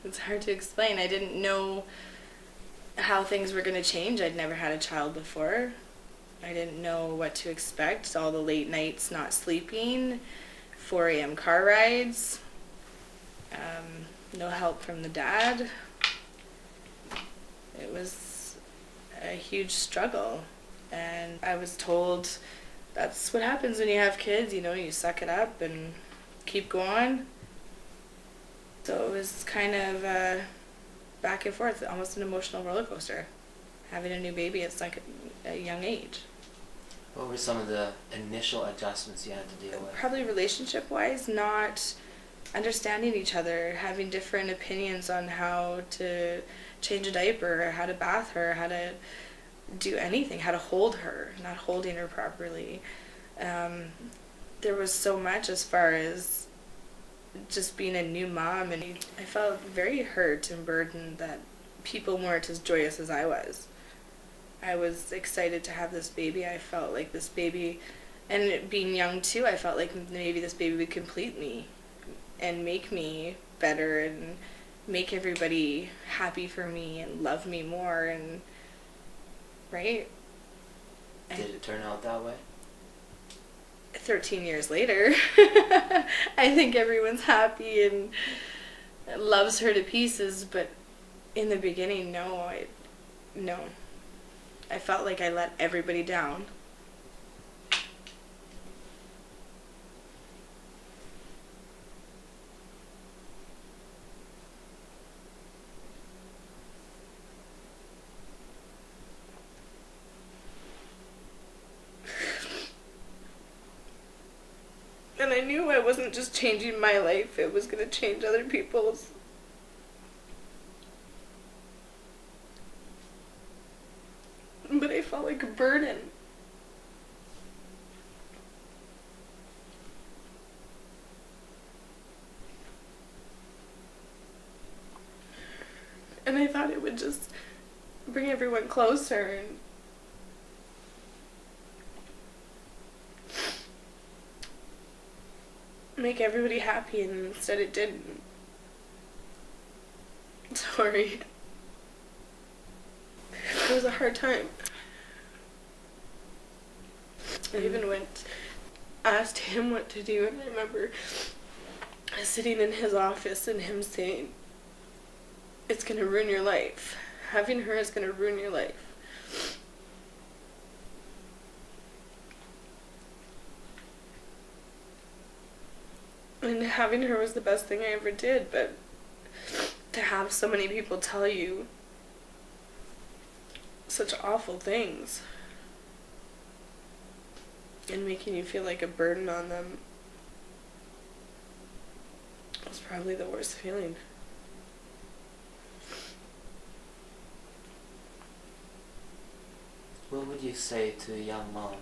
It's hard to explain. I didn't know how things were going to change. I'd never had a child before. I didn't know what to expect. All the late nights not sleeping, 4 a.m. car rides, no help from the dad. It was a huge struggle. And I was told that's what happens when you have kids, you know, you suck it up and keep going. So it was kind of back and forth, almost an emotional roller coaster, having a new baby at like a young age. What were some of the initial adjustments you had to deal with? Probably relationship-wise, not understanding each other, having different opinions on how to change a diaper, how to bath her, how to do anything, how to hold her, not holding her properly. There was so much as far as just being a new mom, and I felt very hurt and burdened that people weren't as joyous as I was. I was excited to have this baby. I felt like this baby, and being young too, I felt like maybe this baby would complete me and make me better and make everybody happy for me and love me more, and right? Did it turn out that way? 13 years later, I think everyone's happy and loves her to pieces, but in the beginning, no. I felt like I let everybody down. And I knew I wasn't just changing my life, it was going to change other people's. But I felt like a burden. And I thought it would just bring everyone closer and make everybody happy, and instead it didn't. Sorry. It was a hard time. I even asked him what to do, and I remember sitting in his office and him saying, "It's going to ruin your life. Having her is going to ruin your life." And having her was the best thing I ever did, but to have so many people tell you such awful things and making you feel like a burden on them was probably the worst feeling. What would you say to a young mom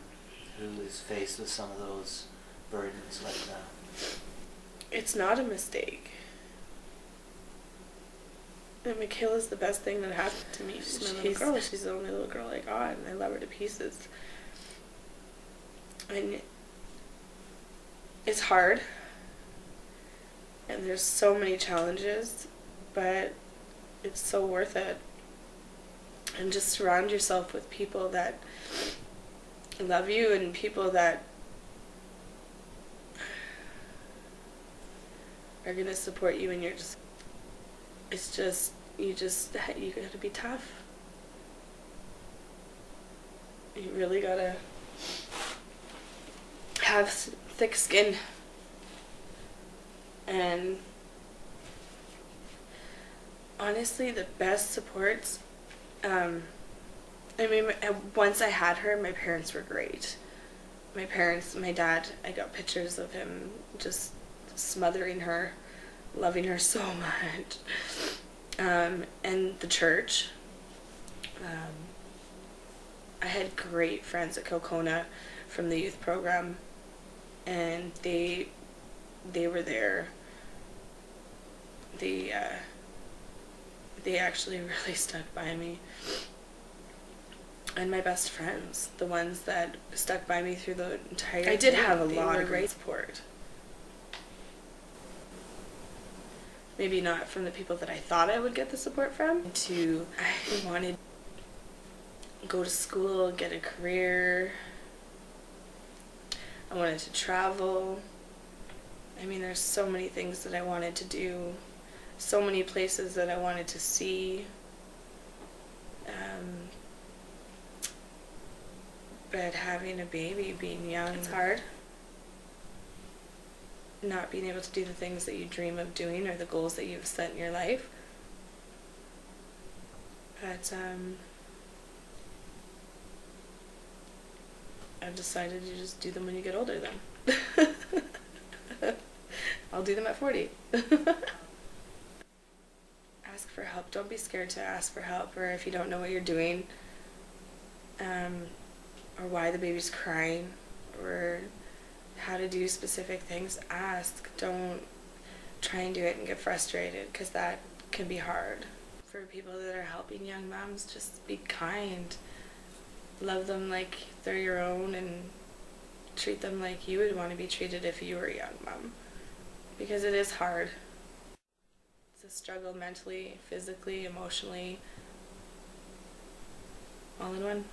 who is faced with some of those burdens like that? It's not a mistake. And Michaela's the best thing that happened to me. She's my little girl. She's the only little girl I got, and I love her to pieces. And it's hard, and there's so many challenges, but it's so worth it. And just surround yourself with people that love you and people that are going to support you, and you gotta be tough. You really gotta have thick skin. And honestly, the best supports, once I had her, my parents were great. My dad, I got pictures of him just smothering her, loving her so much. And the church. I had great friends at Kokona from the youth program, and they were there. They actually really stuck by me. And my best friends, the ones that stuck by me through the entire thing. I did have a lot of great support. maybe not from the people that I thought I would get the support from. I wanted to go to school, get a career. I wanted to travel. I mean, there's so many things that I wanted to do, so many places that I wanted to see. But having a baby, being young, it's hard. Not being able to do the things that you dream of doing or the goals that you've set in your life. But I've decided to just do them when you get older then. I'll do them at 40. Ask for help. Don't be scared to ask for help, or if you don't know what you're doing, or why the baby's crying, or how to do specific things, ask. Don't try and do it and get frustrated, because that can be hard. For people that are helping young moms, just be kind. Love them like they're your own, and treat them like you would want to be treated if you were a young mom. Because it is hard. It's a struggle mentally, physically, emotionally, all in one.